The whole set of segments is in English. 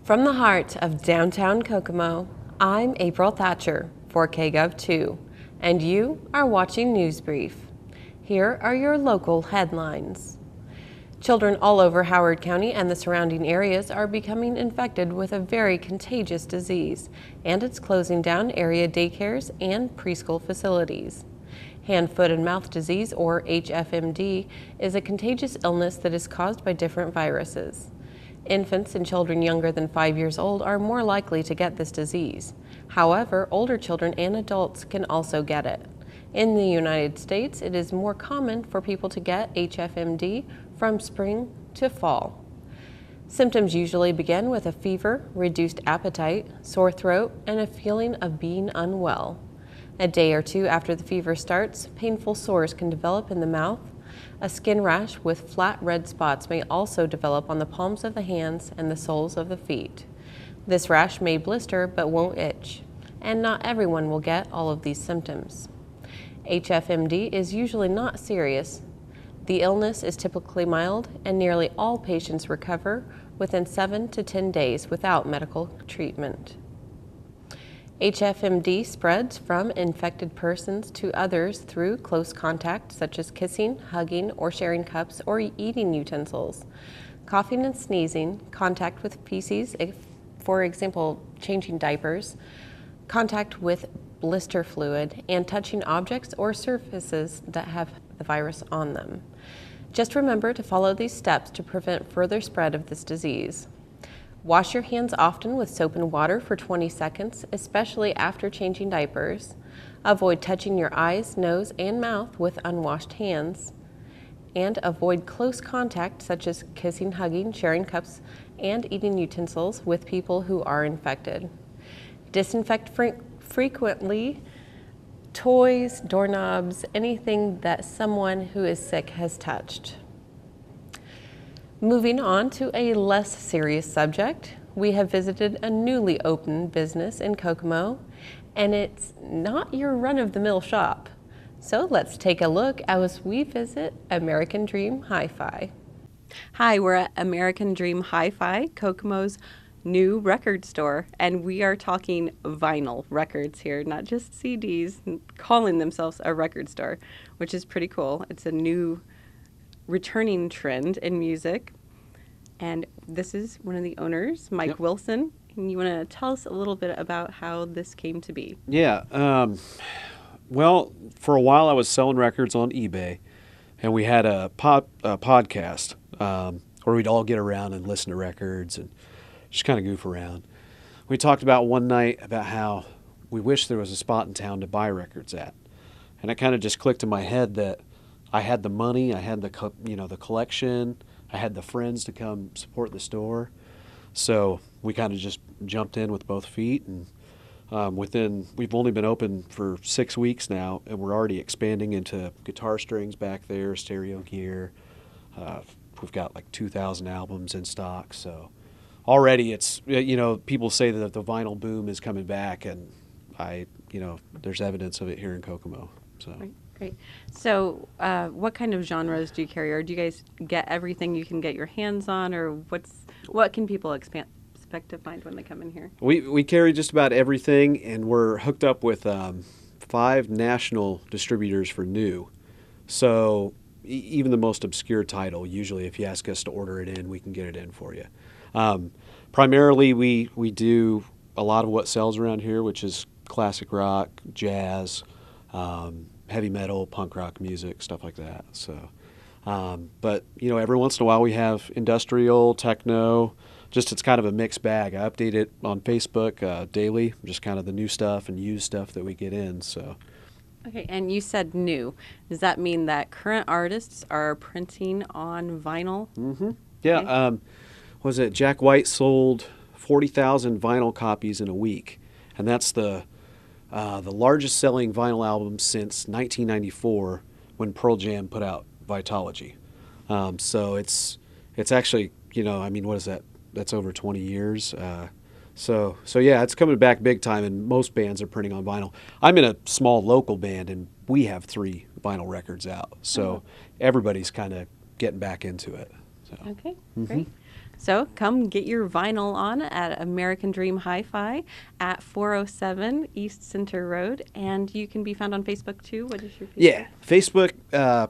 From the heart of downtown Kokomo, I'm April Thatcher for Kgov2, and you are watching News Brief. Here are your local headlines. Children all over Howard County and the surrounding areas are becoming infected with a very contagious disease, and it's closing down area daycares and preschool facilities. Hand, foot, and mouth disease, or HFMD, is a contagious illness that is caused by different viruses. Infants and children younger than 5 years old are more likely to get this disease. However, older children and adults can also get it. In the United States, it is more common for people to get HFMD from spring to fall. Symptoms usually begin with a fever, reduced appetite, sore throat, and a feeling of being unwell. A day or two after the fever starts, painful sores can develop in the mouth. A skin rash with flat red spots may also develop on the palms of the hands and the soles of the feet. This rash may blister but won't itch, and not everyone will get all of these symptoms. HFMD is usually not serious. The illness is typically mild, and nearly all patients recover within 7 to 10 days without medical treatment. HFMD spreads from infected persons to others through close contact, such as kissing, hugging, or sharing cups or eating utensils. Coughing and sneezing, contact with feces, for example, changing diapers, contact with blister fluid, and touching objects or surfaces that have the virus on them. Just remember to follow these steps to prevent further spread of this disease. Wash your hands often with soap and water for 20 seconds, especially after changing diapers. Avoid touching your eyes, nose, and mouth with unwashed hands. And avoid close contact, such as kissing, hugging, sharing cups, and eating utensils with people who are infected. Disinfect frequently toys, doorknobs, anything that someone who is sick has touched. Moving on to a less serious subject, we have visited a newly opened business in Kokomo, and it's not your run-of-the-mill shop. So let's take a look as we visit American Dream HiFi. Hi, we're at American Dream HiFi, Kokomo's new record store, and we are talking vinyl records here, not just CDs, calling themselves a record store, which is pretty cool. It's a new returning trend in music. And this is one of the owners, Mike Yep. Wilson. And you want to tell us a little bit about how this came to be? Yeah. Well, for a while I was selling records on eBay, and we had a podcast where we'd all get around and listen to records and just kind of goof around. We talked about one night about how we wish there was a spot in town to buy records at. And it kind of just clicked in my head that I had the money, I had the collection, I had the friends to come support the store. So we kind of just jumped in with both feet, and we've only been open for 6 weeks now, and we're already expanding into guitar strings back there, stereo gear. We've got like 2,000 albums in stock. So already it's, people say that the vinyl boom is coming back, and there's evidence of it here in Kokomo. So. Right. Great. So what kind of genres do you carry, or do you guys get everything you can get your hands on, or what can people expect to find when they come in here? We carry just about everything, and we're hooked up with 5 national distributors for new. So even the most obscure title, usually if you ask us to order it in, we can get it in for you. Primarily, we do a lot of what sells around here, which is classic rock, jazz, heavy metal, punk rock music, stuff like that. So, but every once in a while we have industrial, techno. Just it's kind of a mixed bag. I update it on Facebook daily, just kind of the new stuff and used stuff that we get in. So. Okay, and you said new. Does that mean that current artists are printing on vinyl? Mm-hmm. Yeah. Okay. Was it Jack White sold 40,000 vinyl copies in a week, and that's the largest selling vinyl album since 1994 when Pearl Jam put out Vitology. So it's actually, what is that? That's over 20 years. So yeah, it's coming back big time, and most bands are printing on vinyl. I'm in a small local band, and we have 3 vinyl records out. So everybody's kind of getting back into it. So. Okay, great. So come get your vinyl on at American Dream HiFi at 407 East Center Road. And you can be found on Facebook too. What is your Facebook? Yeah, Facebook,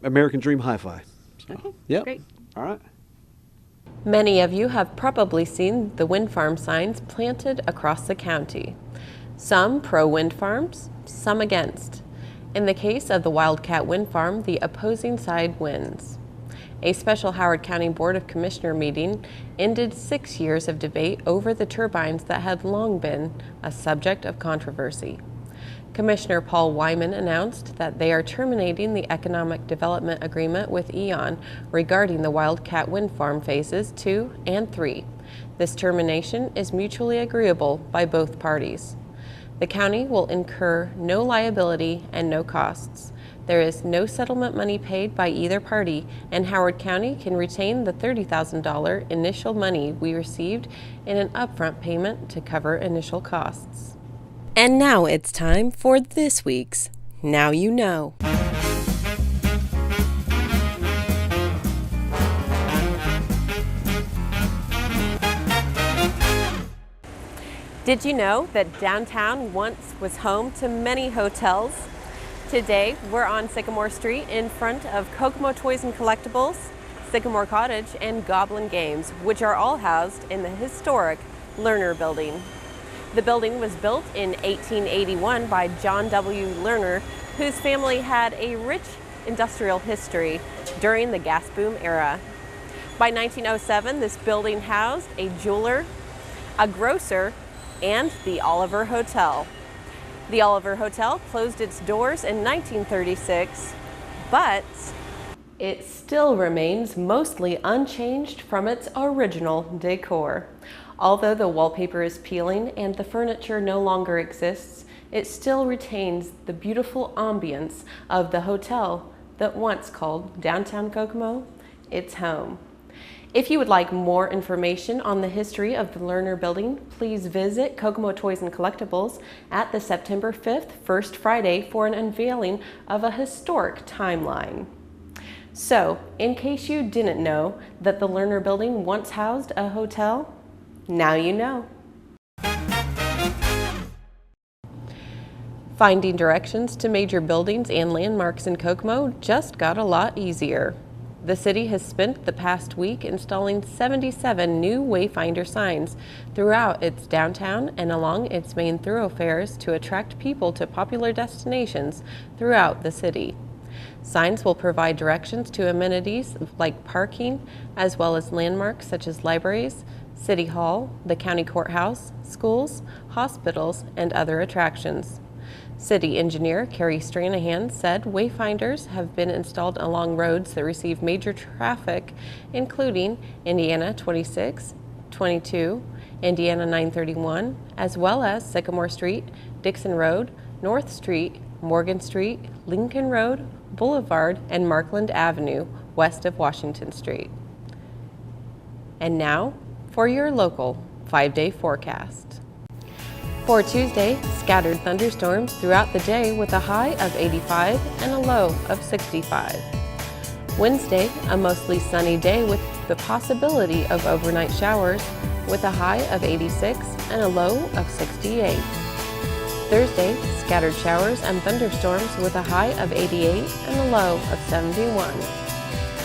American Dream Hi-Fi. So, Okay, yep. great. All right. Many of you have probably seen the wind farm signs planted across the county. Some pro-wind farms, some against. In the case of the Wildcat wind farm, the opposing side wins. A special Howard County Board of Commissioner meeting ended 6 years of debate over the turbines that had long been a subject of controversy. Commissioner Paul Wyman announced that they are terminating the Economic Development Agreement with E.ON regarding the Wildcat wind farm phases 2 and 3. This termination is mutually agreeable by both parties. The county will incur no liability and no costs. There is no settlement money paid by either party, and Howard County can retain the $30,000 initial money we received in an upfront payment to cover initial costs. And now it's time for this week's Now You Know. Did you know that downtown once was home to many hotels? Today, we're on Sycamore Street in front of Kokomo Toys and Collectibles, Sycamore Cottage, and Goblin Games, which are all housed in the historic Lerner Building. The building was built in 1881 by John W. Lerner, whose family had a rich industrial history during the gas boom era. By 1907, this building housed a jeweler, a grocer, and the Oliver Hotel. The Oliver Hotel closed its doors in 1936, but it still remains mostly unchanged from its original decor. Although the wallpaper is peeling and the furniture no longer exists, it still retains the beautiful ambience of the hotel that once called downtown Kokomo its home. If you would like more information on the history of the Lerner Building, please visit Kokomo Toys and Collectibles at the September 5th First Friday for an unveiling of a historic timeline. So, in case you didn't know that the Lerner Building once housed a hotel, now you know. Finding directions to major buildings and landmarks in Kokomo just got a lot easier. The city has spent the past week installing 77 new Wayfinder signs throughout its downtown and along its main thoroughfares to attract people to popular destinations throughout the city. Signs will provide directions to amenities like parking, as well as landmarks such as libraries, City Hall, the county courthouse, schools, hospitals, and other attractions. City engineer Carrie Stranahan said Wayfinders have been installed along roads that receive major traffic, including Indiana 26, 22, Indiana 931, as well as Sycamore Street, Dixon Road, North Street, Morgan Street, Lincoln Road, Boulevard, and Markland Avenue, west of Washington Street. And now, for your local 5-day forecast. For Tuesday, scattered thunderstorms throughout the day with a high of 85 and a low of 65. Wednesday, a mostly sunny day with the possibility of overnight showers with a high of 86 and a low of 68. Thursday, scattered showers and thunderstorms with a high of 88 and a low of 71.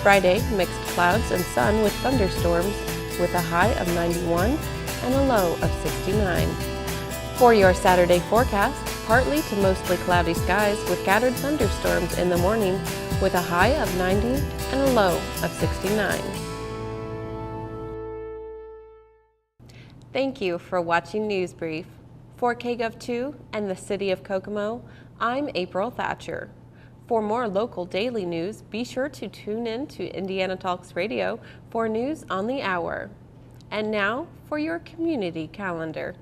Friday, mixed clouds and sun with thunderstorms with a high of 91 and a low of 69. For your Saturday forecast, partly to mostly cloudy skies with scattered thunderstorms in the morning with a high of 90 and a low of 69. Thank you for watching News Brief. For Kgov2 and the City of Kokomo, I'm April Thatcher. For more local daily news, be sure to tune in to Indiana Talks Radio for news on the hour. And now for your community calendar.